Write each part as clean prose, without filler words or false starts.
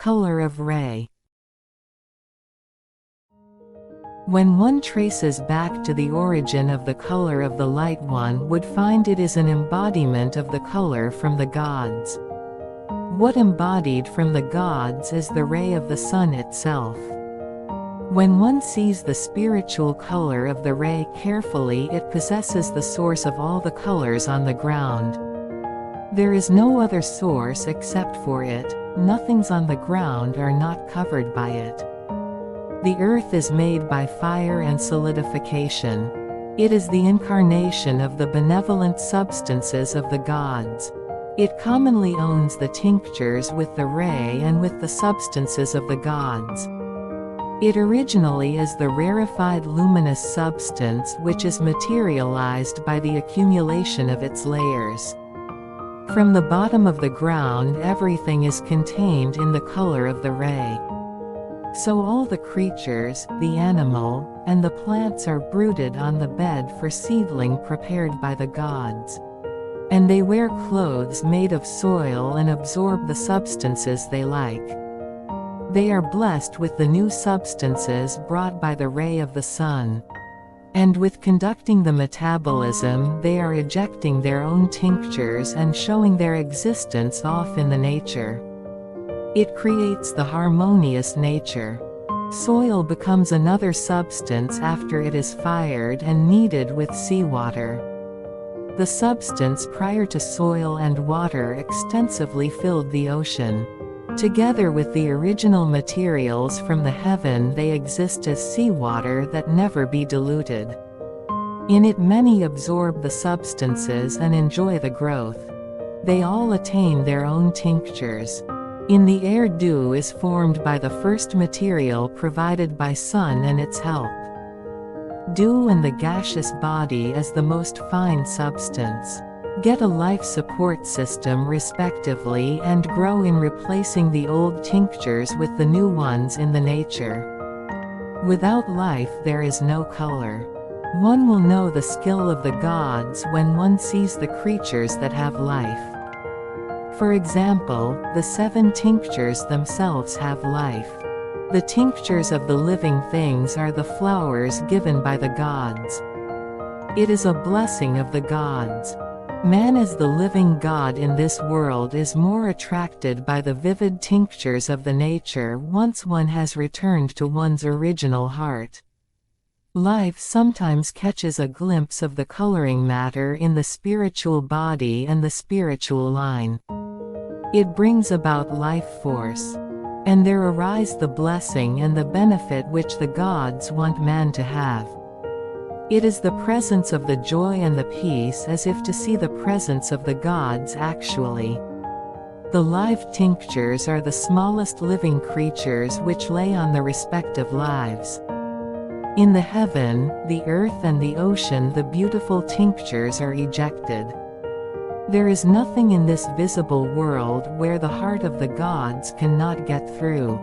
Color of ray. When one traces back to the origin of the color of the light, one would find it is an embodiment of the color from the gods. What embodied from the gods is the ray of the sun itself. When one sees the spiritual color of the ray carefully, it possesses the source of all the colors on the ground. There is no other source except for it. Nothings on the ground are not covered by it. The earth is made by fire and solidification. It is the incarnation of the benevolent substances of the gods. It commonly owns the tinctures with the ray and with the substances of the gods. It originally is the rarefied luminous substance which is materialized by the accumulation of its layers. From the bottom of the ground, everything is contained in the color of the ray. So all the creatures, the animal, and the plants are brooded on the bed for seedling prepared by the gods. And they wear clothes made of soil and absorb the substances they like. They are blessed with the new substances brought by the ray of the sun. And with conducting the metabolism, they are ejecting their own tinctures and showing their existence off in the nature. It creates the harmonious nature. Soil becomes another substance after it is fired and kneaded with seawater. The substance prior to soil and water extensively filled the ocean. Together with the original materials from the heaven, they exist as seawater that never be diluted. In it many absorb the substances and enjoy the growth. They all attain their own tinctures. In the air, dew is formed by the first material provided by sun and its help. Dew and the gaseous body as the most fine substance get a life support system respectively and grow in replacing the old tinctures with the new ones in the nature. Without life there is no color. One will know the skill of the gods when one sees the creatures that have life. For example, the 7 tinctures themselves have life. The tinctures of the living things are the flowers given by the gods. It is a blessing of the gods. Man as the living God in this world is more attracted by the vivid tinctures of the nature once one has returned to one's original heart. Life sometimes catches a glimpse of the coloring matter in the spiritual body and the spiritual line. It brings about life force. And there arise the blessing and the benefit which the gods want man to have. It is the presence of the joy and the peace, as if to see the presence of the gods actually. The live tinctures are the smallest living creatures which lay on the respective lives. In the heaven, the earth and the ocean, the beautiful tinctures are ejected. There is nothing in this visible world where the heart of the gods cannot get through.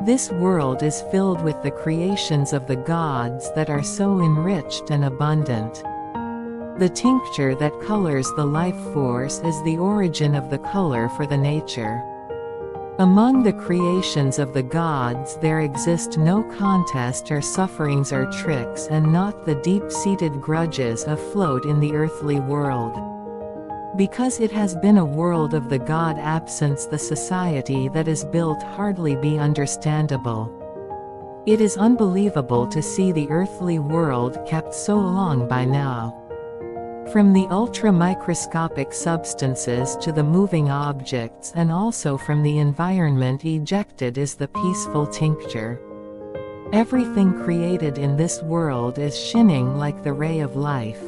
This world is filled with the creations of the gods that are so enriched and abundant. The tincture that colors the life force is the origin of the color for the nature. Among the creations of the gods there exist no contest or sufferings or tricks, and not the deep-seated grudges afloat in the earthly world. Because it has been a world of the God absence, the society that is built hardly be understandable. It is unbelievable to see the earthly world kept so long by now. From the ultra-microscopic substances to the moving objects, and also from the environment ejected, is the peaceful tincture. Everything created in this world is shining like the ray of life.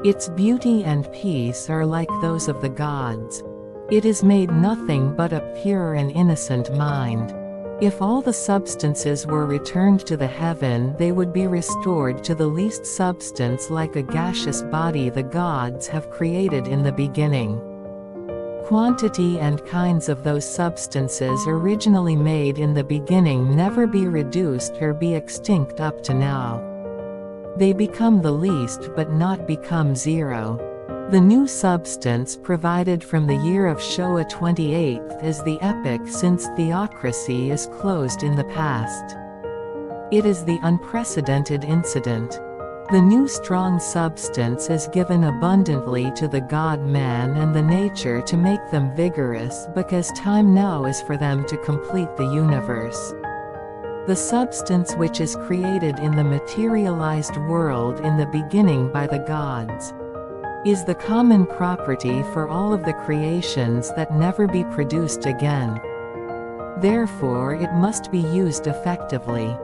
Its beauty and peace are like those of the gods. It is made nothing but a pure and innocent mind. If all the substances were returned to the heaven, they would be restored to the least substance, like a gaseous body the gods have created in the beginning. Quantity and kinds of those substances originally made in the beginning never be reduced or be extinct up to now. They become the least but not become zero. The new substance provided from the year of Showa 28th is the epoch, since theocracy is closed in the past. It is the unprecedented incident. The new strong substance is given abundantly to the God-man and the nature to make them vigorous, because time now is for them to complete the universe. The substance which is created in the materialized world in the beginning by the gods is the common property for all of the creations that never be produced again. Therefore it must be used effectively.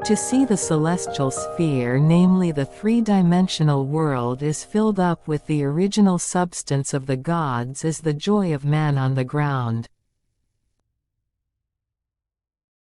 To see the celestial sphere, namely the three-dimensional world, is filled up with the original substance of the gods, is the joy of man on the ground.